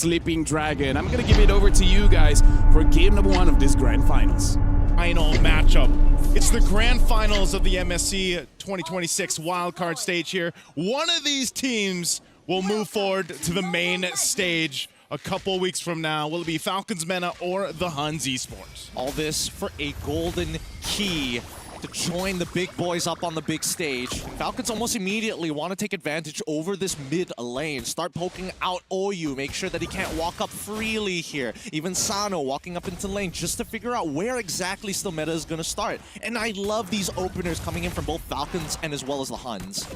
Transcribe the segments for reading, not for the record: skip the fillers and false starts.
Sleeping Dragon. I'm going to give it over to you guys for game number 1 of this Grand Finals. Final matchup. It's the Grand Finals of the MSC 2026 wildcard stage here. One of these teams will move forward to the main stage a couple weeks from now. Will it be Falcons MENA or the Huns Esports? All this for a golden key to join the big boys up on the big stage. Falcons almost immediately want to take advantage over this mid lane. Start poking out OU, make sure that he can't walk up freely here. Even Sano walking up into lane just to figure out where exactly still meta is going to start. And I love these openers coming in from both Falcons and as well as the Huns.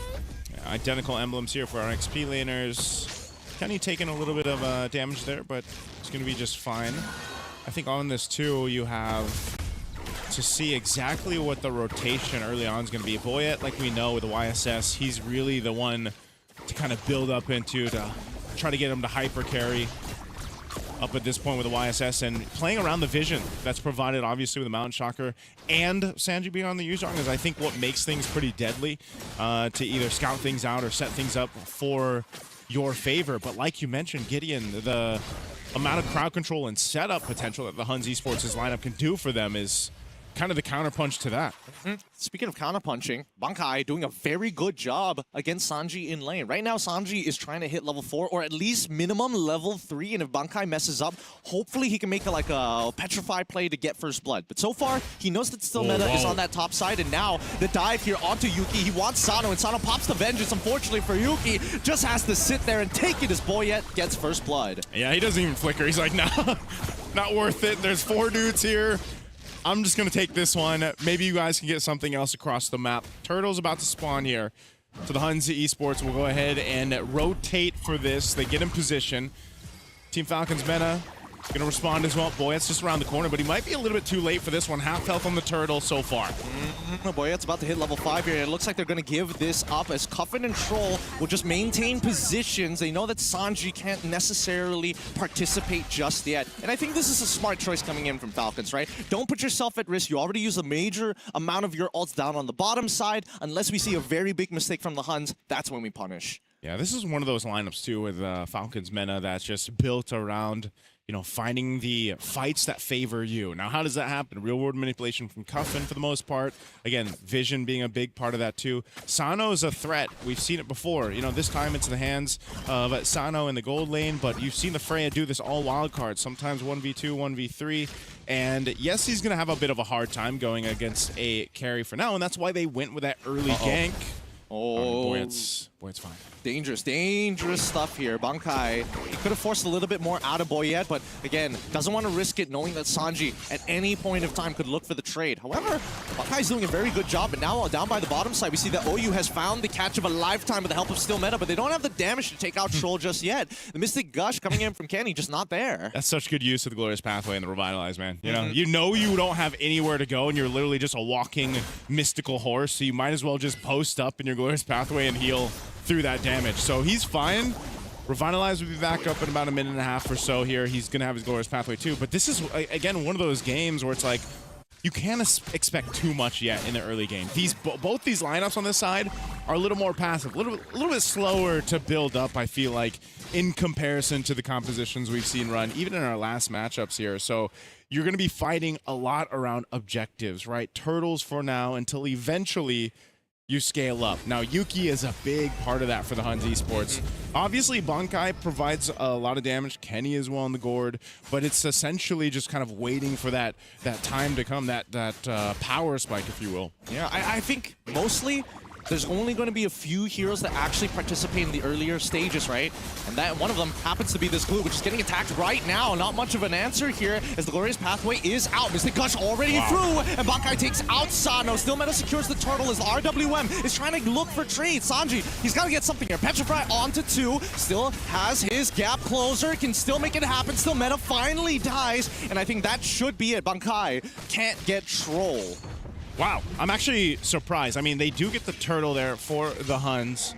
Yeah, identical emblems here for our XP laners. Kenny taking a little bit of damage there, but it's going to be just fine. I think on this too, you have to see exactly what the rotation early on is going to be. Boyet, like we know with the YSS, he's really the one to kind of build up into, to try to get him to hyper carry up at this point with the YSS, and playing around the vision that's provided obviously with the Mountain Shocker and Sanji being on the Yuzhong is I think what makes things pretty deadly to either scout things out or set things up for your favor. But like you mentioned, Gideon, the amount of crowd control and setup potential that the Huns Esports' lineup can do for them is kind of the counterpunch to that. Speaking of counterpunching, Bankai doing a very good job against Sanji in lane. Right now, Sanji is trying to hit level 4 or at least minimum level 3. And if Bankai messes up, hopefully he can make like a petrify play to get first blood. But so far, he knows that still meta is on that top side. And now the dive here onto Yuki. He wants Sano, and Sano pops the vengeance. Unfortunately for Yuki, just has to sit there and take it as Boyet gets first blood. Yeah, he doesn't even flicker. He's like, nah, not worth it. There's 4 dudes here. I'm just going to take this one. Maybe you guys can get something else across the map. Turtle's about to spawn here. So the Huns Esports will go ahead and rotate for this. They get in position. Team Falcons MENA going to respond as well. Boyet's just around the corner, but he might be a little bit too late for this one. Half health on the Turtle so far. Boyet's about to hit level 5 here. It looks like they're going to give this up as Cuffin and Troll will just maintain positions. They know that Sanji can't necessarily participate just yet. And I think this is a smart choice coming in from Falcons, right? Don't put yourself at risk. You already use a major amount of your ults down on the bottom side. Unless we see a very big mistake from the Huns, that's when we punish. Yeah, this is one of those lineups too with Falcons MENA that's just built around, you know, finding the fights that favor you. Now, how does that happen? Real-world manipulation from Cuffin for the most part. Again, vision being a big part of that too. Sano's a threat. We've seen it before. You know, this time it's in the hands of Sano in the gold lane, but you've seen the Freya do this all wild cards, sometimes 1v2, 1v3. And yes, he's going to have a bit of a hard time going against a carry for now, and that's why they went with that early gank. Boy, it's fine. Dangerous stuff here. Bankai, he could have forced a little bit more out of Boyet, but again, doesn't want to risk it knowing that Sanji at any point of time could look for the trade. However, Bankai's doing a very good job, and now down by the bottom side, we see that OU has found the catch of a lifetime with the help of Still Meta, but they don't have the damage to take out Troll just yet. The Mystic Gush coming in from Kenny, just not there. That's such good use of the Glorious Pathway and the Revitalize, man. You know you don't have anywhere to go, and you're literally just a walking mystical horse, so you might as well just post up in your Glorious Pathway and heal through that damage. So he's fine. Revitalize will be back up in about a minute and a half or so here. He's going to have his Glorious Pathway too. But this is, again, one of those games where it's like, you can't expect too much yet in the early game. Both these lineups on this side are a little more passive, a little bit slower to build up, I feel like, in comparison to the compositions we've seen run, even in our last matchups here. So you're going to be fighting a lot around objectives, right? Turtles for now until eventually you scale up. Now, Yuki is a big part of that for the Huns Esports. Obviously, Bankai provides a lot of damage. Kenny as well on the gourd, but it's essentially just kind of waiting for that time to come, that power spike, if you will. Yeah, I think mostly there's only going to be a few heroes that actually participate in the earlier stages, right? And that one of them happens to be this Glue, which is getting attacked right now. Not much of an answer here as the Glorious Pathway is out. Mystic Gush already through, and Bankai takes out Sano. Still Meta secures the Turtle as RWM is trying to look for trades. Sanji, he's got to get something here. Petrify onto 2, still has his gap closer, can still make it happen. Still Meta finally dies, and I think that should be it. Bankai can't get Troll. Wow, I'm actually surprised. I mean, they do get the Turtle there for the Huns,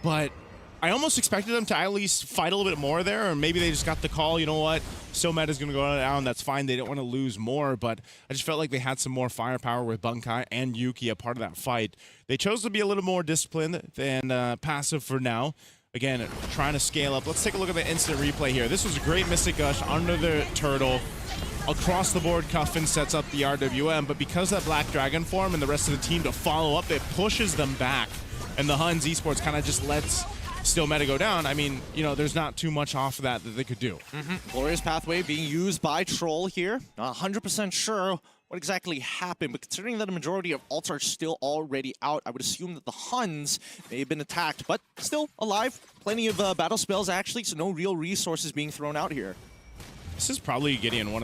but I almost expected them to at least fight a little bit more there, or maybe they just got the call, you know what, still meta's going to go down, that's fine, they don't want to lose more, but I just felt like they had some more firepower with Bankai and Yuki a part of that fight. They chose to be a little more disciplined than passive for now. Again, trying to scale up. Let's take a look at the instant replay here. This was a great Mystic Gush under the turtle. Across the board, Cuffin sets up the RWM, but because that Black Dragon form and the rest of the team to follow up, it pushes them back. And the Huns Esports kind of just lets Still Meta go down. I mean, you know, there's not too much off of that they could do. Glorious Pathway being used by Troll here. Not 100% sure what exactly happened, but considering that a majority of ults are still already out, I would assume that the Huns may have been attacked, but still alive. Plenty of battle spells actually, so no real resources being thrown out here. This is probably Gideon one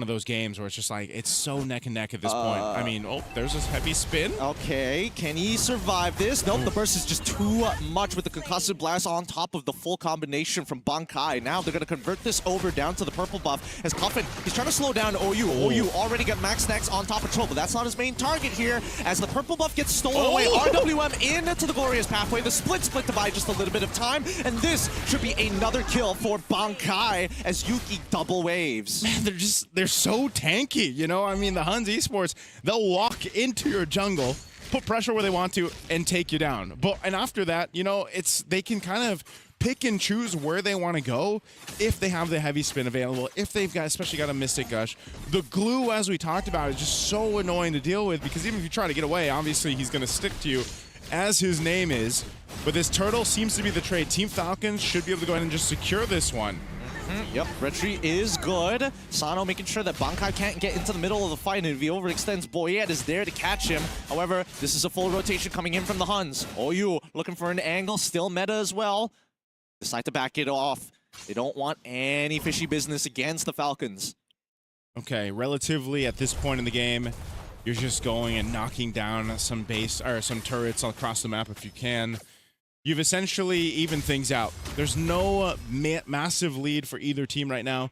of those games where it's just like, it's so neck and neck at this point. I mean, oh, there's this heavy spin. Okay, can he survive this? Nope, the burst is just too much with the concussive blast on top of the full combination from Bankai. Now they're going to convert this over down to the purple buff as Cuffin, he's trying to slow down OU. OU already got max stacks on top of Troll, but that's not his main target here as the purple buff gets stolen away. RWM into the Glorious Pathway. The split to buy just a little bit of time, and this should be another kill for Bankai as Yuki double waves. Man, they're so tanky, you know? I mean, the Huns Esports, they'll walk into your jungle, put pressure where they want to, and take you down. And after that, you know, they can kind of pick and choose where they want to go if they have the heavy spin available, if they've got, especially got a Mystic Gush. The glue, as we talked about, is just so annoying to deal with because even if you try to get away, obviously he's going to stick to you, as his name is. But this turtle seems to be the trade. Team Falcons should be able to go ahead and just secure this one. Yep, retreat is good. Sano making sure that Bankai can't get into the middle of the fight, and if he overextends, Boyette is there to catch him. However, this is a full rotation coming in from the Huns. OU looking for an angle, still meta as well. Decide to back it off. They don't want any fishy business against the Falcons. Okay, relatively at this point in the game, you're just going and knocking down some base or some turrets across the map if you can. You've essentially evened things out. There's no massive lead for either team right now.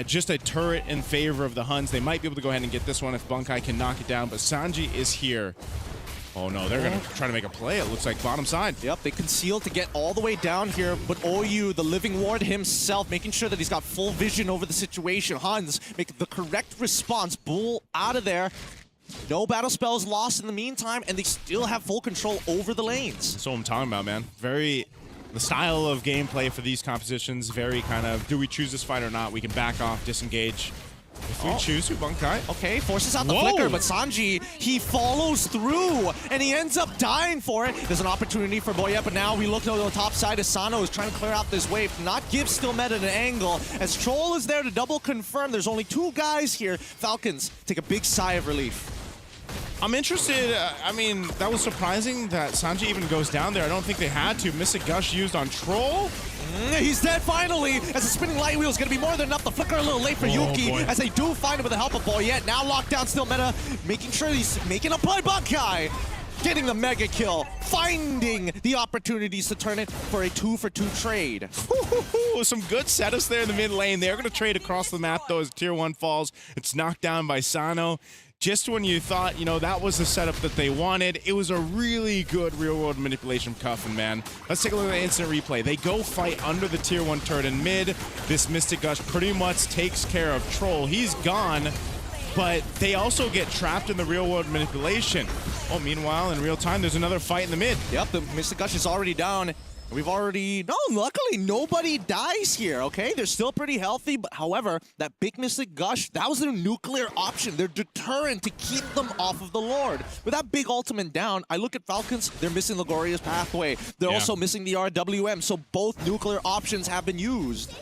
Just a turret in favor of the Huns. They might be able to go ahead and get this one if Bankai can knock it down, but Sanji is here. Oh no, they're gonna try to make a play. It looks like bottom side. Yep, they conceal to get all the way down here, but OU, the living ward himself, making sure that he's got full vision over the situation. Huns make the correct response. Bull out of there. No battle spells lost in the meantime, and they still have full control over the lanes. That's what I'm talking about, man. The style of gameplay for these compositions, very kind of, do we choose this fight or not? We can back off, disengage. If we choose to, Bankai. Okay, forces out the flicker, but Sanji, he follows through, and he ends up dying for it. There's an opportunity for Boyette, but now we look on the top side as Sano is trying to clear out this wave, not give Still Meta an angle, as Troll is there to double confirm. There's only two guys here. Falcons take a big sigh of relief. I'm interested, I mean, that was surprising that Sanji even goes down there. I don't think they had to. Mystic Gush used on Troll. He's dead finally, as the spinning light wheel is going to be more than enough. The flicker a little late for Yuki, as they do find him with the help of Boyette. Now locked down Still Meta, making sure he's making a play. Bankai getting the mega kill, finding the opportunities to turn it for a 2-for-2 trade. Some good setups there in the mid lane. They're going to trade across the map, though, as Tier 1 falls. It's knocked down by Sano. Just when you thought, you know, that was the setup that they wanted, it was a really good real-world manipulation from Cuffin, man. Let's take a look at the instant replay. They go fight under the Tier 1 turret in mid. This Mystic Gush pretty much takes care of Troll. He's gone, but they also get trapped in the real-world manipulation. Oh, meanwhile, in real time, there's another fight in the mid. Yep, the Mystic Gush is already down. We've already... No, luckily, nobody dies here, okay? They're still pretty healthy, but however, that big Mystic Gush, that was their nuclear option, their deterrent to keep them off of the Lord. With that big ultimate down, I look at Falcons, they're missing the Glorious Pathway. They're also missing the RWM, so both nuclear options have been used.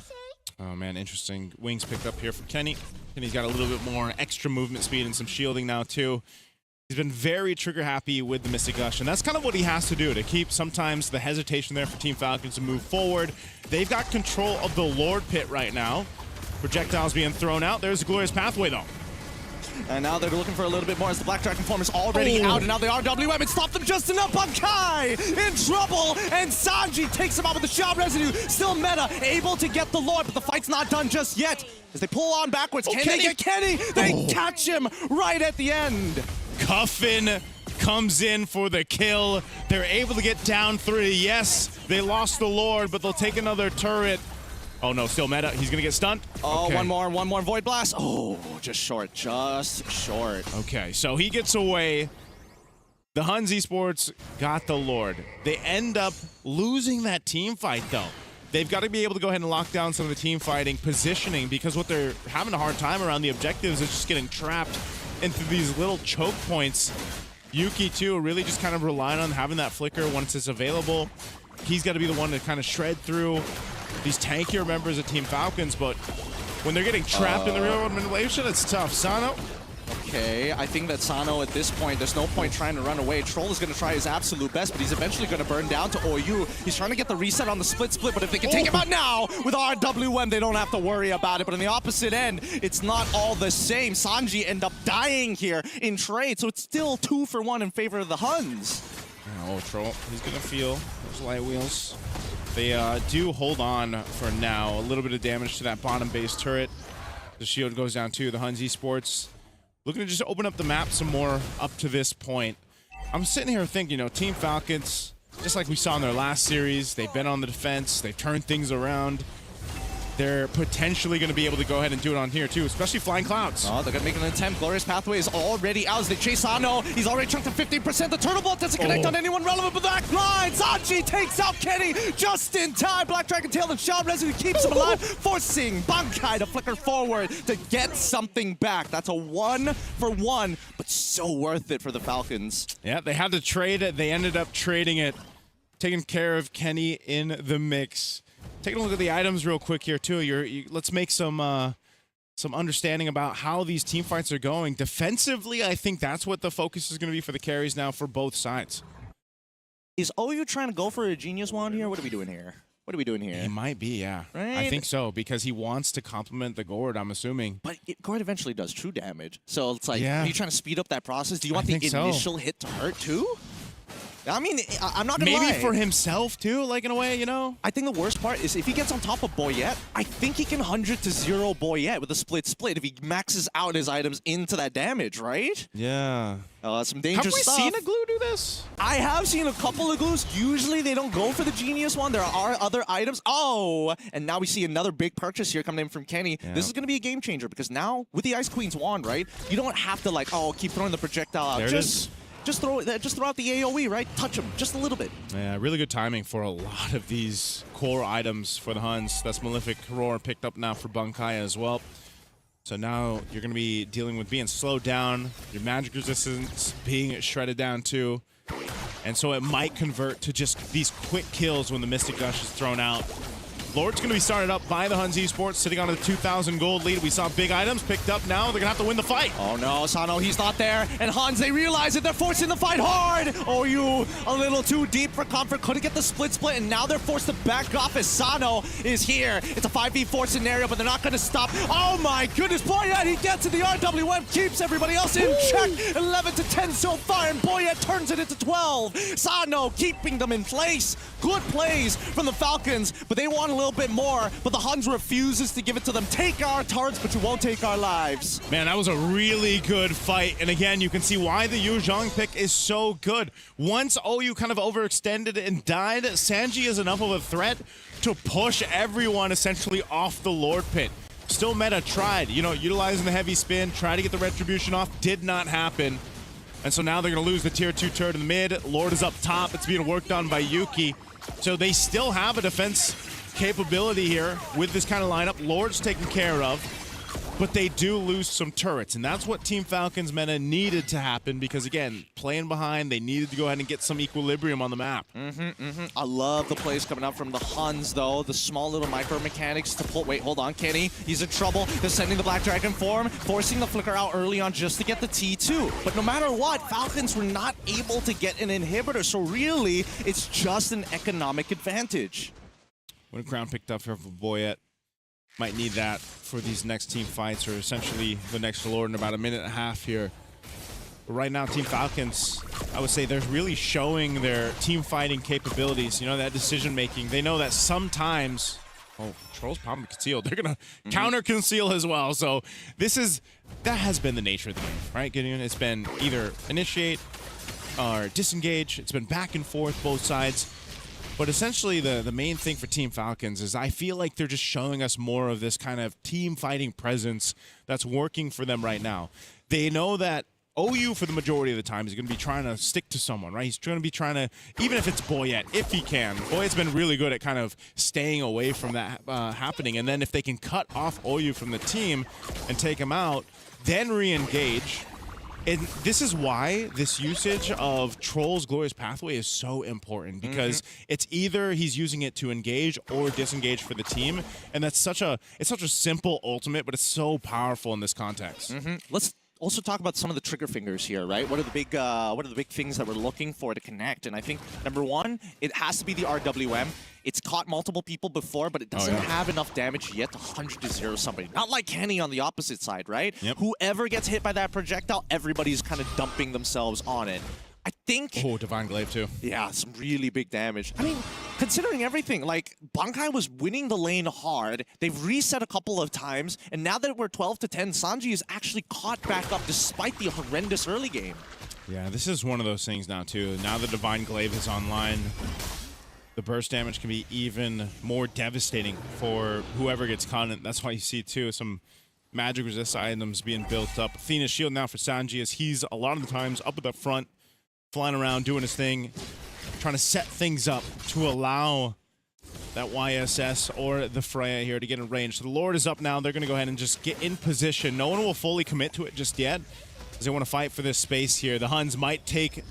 Oh, man, interesting. Wings picked up here from Kenny. Kenny's got a little bit more extra movement speed and some shielding now, too. He's been very trigger happy with the Mystic Gush, and that's kind of what he has to do to keep sometimes the hesitation there for Team Falcons to move forward. They've got control of the Lord Pit right now. Projectiles being thrown out. There's the Glorious Pathway, though. And now they're looking for a little bit more as the Black Dragon form is already out, and now the RWM, it stopped them just enough. Bankai in trouble, and Sanji takes him out with the shot residue. Still Meta able to get the Lord, but the fight's not done just yet. As they pull on backwards, can they get Kenny? They catch him right at the end. Cuffin comes in for the kill. They're able to get down 3. Yes, they lost the Lord, but they'll take another turret. Oh no, still meta. He's gonna get stunned. Oh, okay. One more Void Blast. Oh, just short. Okay, so he gets away. The Huns Esports got the Lord. They end up losing that team fight, though. They've got to be able to go ahead and lock down some of the team fighting, positioning, because what they're having a hard time around the objectives is just getting trapped into these little choke points. Yuki, too, really just kind of relying on having that flicker once it's available. He's got to be the one to kind of shred through these tankier members of Team Falcons, but when they're getting trapped in the real world manipulation, it's tough. Sano? Okay, I think that Sano at this point, there's no point trying to run away. Troll is going to try his absolute best, but he's eventually going to burn down to OU. He's trying to get the reset on the split, but if they can take him out now with RWM, they don't have to worry about it. But on the opposite end, it's not all the same. Sanji end up dying here in trade, so it's still 2 for 1 in favor of the Huns. Oh, Troll, he's going to feel those light wheels. They do hold on for now. A little bit of damage to that bottom base turret. The shield goes down too. The Huns Esports looking to just open up the map some more up to this point. I'm sitting here thinking, you know, Team Falcons, just like we saw in their last series, they've been on the defense, they've turned things around. They're potentially going to be able to go ahead and do it on here too, especially Flying Clouds. Oh, they're going to make an attempt. Glorious Pathway is already out as they chase Sano. He's already chunked to 15%. The Turtle Bolt doesn't connect on anyone relevant, but that line. Sanji takes out Kenny just in time. Black Dragon Tail and Shao Resident keeps him alive, forcing Bankai to flicker forward to get something back. That's a 1 for 1, but so worth it for the Falcons. Yeah, they had to trade it. They ended up trading it, taking care of Kenny in the mix. Taking a look at the items real quick here too. Let's make some understanding about how these team fights are going. Defensively, I think that's what the focus is going to be for the carries now for both sides. Is OU trying to go for a genius wand here? What are we doing here? What are we doing here? It might be, yeah. Right? I think so, because he wants to complement the Gord, I'm assuming. But Gord eventually does true damage. So it's like, yeah. Are you trying to speed up that process? Do you want the initial hit to hurt too? I mean, I'm not gonna lie. Maybe for himself too, like in a way, you know? I think the worst part is if he gets on top of Boyette, I think he can 100 to 0 Boyette with a split if he maxes out his items into that damage, right? Yeah. Some dangerous stuff. Have we seen a glue do this? I have seen a couple of glues. Usually they don't go for the genius one. There are other items. Oh, and now we see another big purchase here coming in from Kenny. Yeah. This is going to be a game changer because now with the Ice Queen's wand, right? You don't have to like, keep throwing the projectile out. There it is. Just throw out the AoE, right? Touch him just a little bit. Yeah, really good timing for a lot of these core items for the Huns. That's Malefic Roar picked up now for Bankai as well. So now you're going to be dealing with being slowed down, your magic resistance being shredded down too. And so it might convert to just these quick kills when the Mystic Gush is thrown out. Lord's going to be started up by the Huns Esports, sitting on a 2,000 gold lead. We saw big items picked up now. They're going to have to win the fight. Oh no, Sano, he's not there. And Huns, they realize it. They're forcing the fight hard. OU, a little too deep for comfort. Couldn't get the split, and now they're forced to back off as Sano is here. It's a 5v4 scenario, but they're not going to stop. Oh my goodness, Boyette, he gets to the RWM, keeps everybody else in check. 11 to 10 so far, and Boyette turns it into 12. Sano keeping them in place. Good plays from the Falcons, but they want a little bit more, but the Huns refuses to give it to them. Take our turrets, but you won't take our lives. Man, that was a really good fight. And again, you can see why the Yu Zhang pick is so good. Once OU kind of overextended and died, Sanji is enough of a threat to push everyone essentially off the Lord pit. Still Meta tried, utilizing the heavy spin, try to get the retribution off, did not happen. And so now they're going to lose the tier 2 turret in the mid. Lord is up top. It's being worked on by Yuki. So they still have a defense capability here with this kind of lineup. Lord's taken care of, but they do lose some turrets, and that's what Team Falcons MENA needed to happen because, again, playing behind, they needed to go ahead and get some equilibrium on the map. I love the plays coming out from the Huns, though. The small little micro mechanics to pull. Wait, hold on, Kenny. He's in trouble. They're sending the Black Dragon form, forcing the flicker out early on just to get the T2. But no matter what, Falcons were not able to get an inhibitor, so really, it's just an economic advantage. When a crown picked up here for Boyette. Might need that for these next team fights, or essentially the next Lord in about a minute and a half here. But right now, Team Falcons, I would say they're really showing their team fighting capabilities. That decision making. They know that sometimes, Troll's probably concealed. They're gonna counter conceal as well. So that has been the nature of the game, right, Gideon? It's been either initiate or disengage. It's been back and forth, both sides. But essentially, the main thing for Team Falcons is I feel like they're just showing us more of this kind of team fighting presence that's working for them right now. They know that OU, for the majority of the time, is going to be trying to stick to someone, right? He's going to be trying to, even if it's Boyette, if he can. Boyette's been really good at kind of staying away from that happening. And then if they can cut off OU from the team and take him out, then re-engage. And this is why this usage of Troll's Glorious Pathway is so important, because it's either he's using it to engage or disengage for the team, and that's such a simple ultimate, but it's so powerful in this context. Let's also talk about some of the trigger fingers here, right? What are the big things that we're looking for to connect? And I think number one, it has to be the RWM. It's caught multiple people before, but it doesn't have enough damage yet to 100-0 somebody. Not like Kenny on the opposite side, right? Whoever gets hit by that projectile, everybody's kind of dumping themselves on it. I think... Oh, Divine Glaive too. Yeah, some really big damage. I mean, considering everything, like, Bankai was winning the lane hard. They've reset a couple of times, and now that we're 12-10, Sanji is actually caught back up despite the horrendous early game. Yeah, this is one of those things now too. Now the Divine Glaive is online, the burst damage can be even more devastating for whoever gets caught. That's why you see too some magic resist items being built up. Athena's shield now for Sanji, as he's a lot of the times up at the front, flying around, doing his thing, trying to set things up to allow that YSS or the Freya here to get in range. So the Lord is up now. They're going to go ahead and just get in position. No one will fully commit to it just yet, because they want to fight for this space here. The Huns might take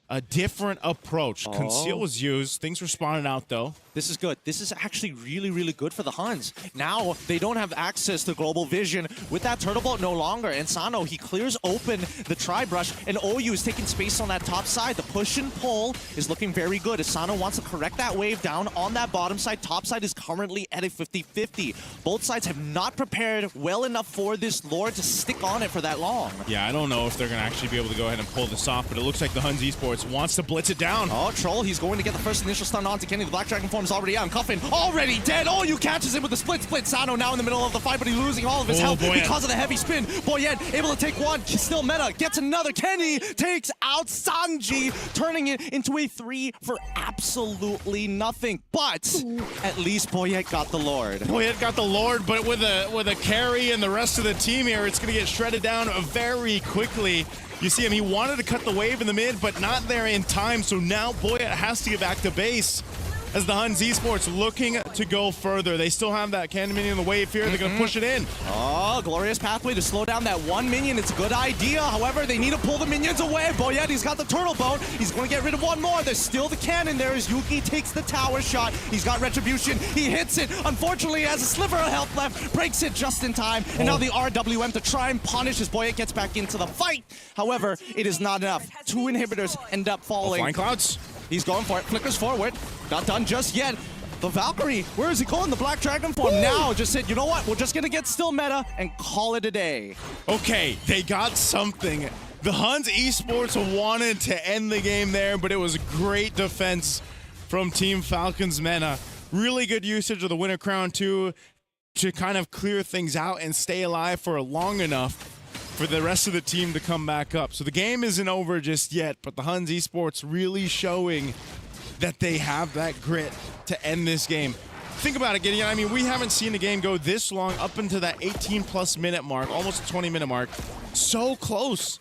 a different approach. Conceal was used. Things were spawning out, though. This is good. This is actually really, really good for the Huns. Now, they don't have access to global vision with that turtle boat no longer. And Sano, he clears open the tri-brush, and OU is taking space on that top side. The push and pull is looking very good, as Sano wants to correct that wave down on that bottom side. Top side is currently at a 50-50. Both sides have not prepared well enough for this Lord to stick on it for that long. Yeah, I don't know if they're going to actually be able to go ahead and pull this off, but it looks like the Huns Esports wants to blitz it down. Oh, Troll, he's going to get the first initial stun onto Kenny. The Black Dragon form is already out. Cuffin already dead. Oh, you catches him with the split. Sano now in the middle of the fight, but he's losing all of his health because of the heavy spin. Boyette able to take one. Still meta. Gets another. Kenny takes out Sanji, turning it into a 3 for absolutely nothing. But at least Boyette got the Lord. Boyette got the Lord, but with a carry and the rest of the team here, it's going to get shredded down very quickly. You see him, he wanted to cut the wave in the mid, but not there in time, so now Boyette has to get back to base as the Huns Esports looking to go further. They still have that cannon minion in the wave here. They're going to push it in. Oh, glorious pathway to slow down that one minion. It's a good idea. However, they need to pull the minions away. Boyette, he's got the turtle boat. He's going to get rid of one more. There's still the cannon there as Yuki takes the tower shot. He's got retribution. He hits it. Unfortunately, he has a sliver of health left. Breaks it just in time. And now the RWM to try and punish as Boyette gets back into the fight. However, it is not enough. 2 inhibitors end up falling. Flying Clouds. He's going for it. Flickers forward. Not done just yet. The Valkyrie, where is he going? The Black Dragon form now just said, you know what? We're just going to get still meta and call it a day. Okay, they got something. The Huns Esports wanted to end the game there, but it was a great defense from Team Falcons MENA. Really good usage of the Winter Crown too, to kind of clear things out and stay alive for long enough for the rest of the team to come back up. So the game isn't over just yet, but the Huns Esports really showing that they have that grit to end this game. Think about it, Gideon. I mean, we haven't seen a game go this long, up into that 18+ minute mark, almost 20-minute mark. So close,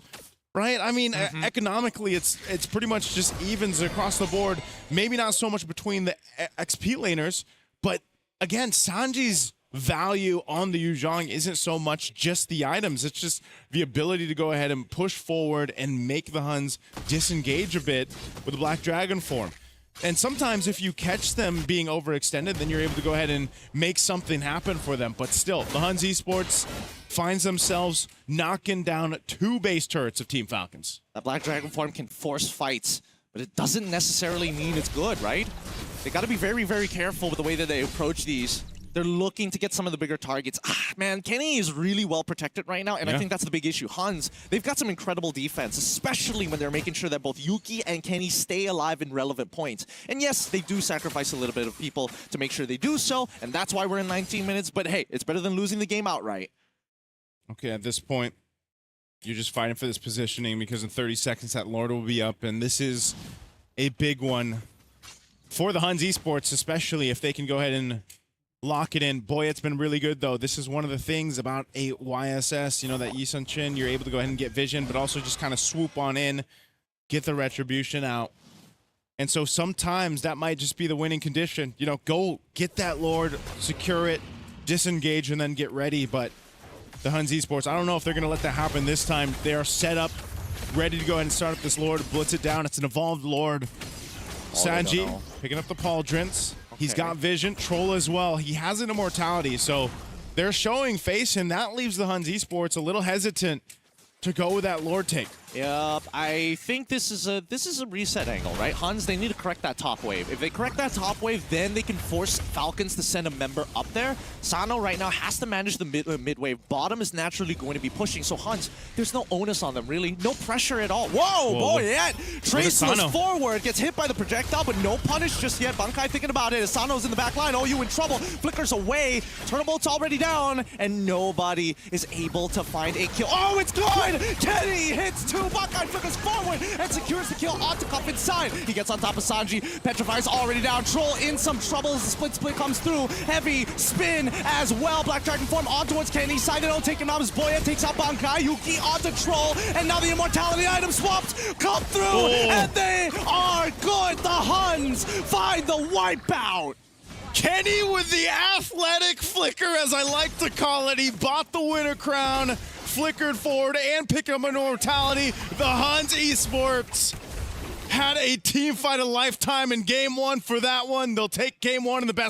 right? I mean, economically, it's pretty much just evens across the board. Maybe not so much between the XP laners, but again, Sanji's value on the Yuzhong isn't so much just the items. It's just the ability to go ahead and push forward and make the Huns disengage a bit with the Black Dragon form. And sometimes if you catch them being overextended, then you're able to go ahead and make something happen for them. But still, the Huns Esports finds themselves knocking down 2 base turrets of Team Falcons. That Black Dragon form can force fights, but it doesn't necessarily mean it's good, right? They got to be very, very careful with the way that they approach these. They're looking to get some of the bigger targets. Man, Kenny is really well protected right now, and I think that's the big issue. Huns, they've got some incredible defense, especially when they're making sure that both Yuki and Kenny stay alive in relevant points. And yes, they do sacrifice a little bit of people to make sure they do so, and that's why we're in 19 minutes, but hey, it's better than losing the game outright. Okay, at this point, you're just fighting for this positioning because in 30 seconds that Lord will be up, and this is a big one for the Huns Esports, especially if they can go ahead and lock it in. Boy, it's been really good, though. This is one of the things about a YSS, you know, that Yi Sun Chin, you're able to go ahead and get vision, but also just kind of swoop on in, get the retribution out. And so sometimes that might just be the winning condition. You know, go get that Lord, secure it, disengage, and then get ready. But the Huns Esports, I don't know if they're going to let that happen this time. They are set up, ready to go ahead and start up this Lord, blitz it down. It's an evolved Lord. Sanji picking up the pauldrons. He's got vision. Troll as well. He has an immortality, so they're showing face, and that leaves the Huns Esports a little hesitant to go with that Lord take. Yep, I think this is a reset angle, right? Huns, they need to correct that top wave. If they correct that top wave, then they can force Falcons to send a member up there. Sano right now has to manage the mid wave. Bottom is naturally going to be pushing, so Huns, there's no onus on them, really. No pressure at all. Whoa, boy, yeah! Traceless forward, gets hit by the projectile, but no punish just yet. Bankai thinking about it. Asano's in the back line. Oh, you in trouble. Flickers away. Turnabout's already down, and nobody is able to find a kill. Oh, it's good! Kenny hits two. Bankai flickers forward and secures the kill. Octocup inside. He gets on top of Sanji. Petrify's already down. Troll in some trouble as the split comes through. Heavy spin as well. Black Dragon form on towards Kenny. Sideno taking out his Boya. Takes out Bankai. Yuki onto Troll. And now the immortality item swaps come through. And they are good. The Huns find the wipeout. Kenny with the athletic flicker, as I like to call it. He bought the winner crown, flickered forward, and picked up immortality. The Huns Esports had a team fight of lifetime in game one for that one. They'll take game one in the best.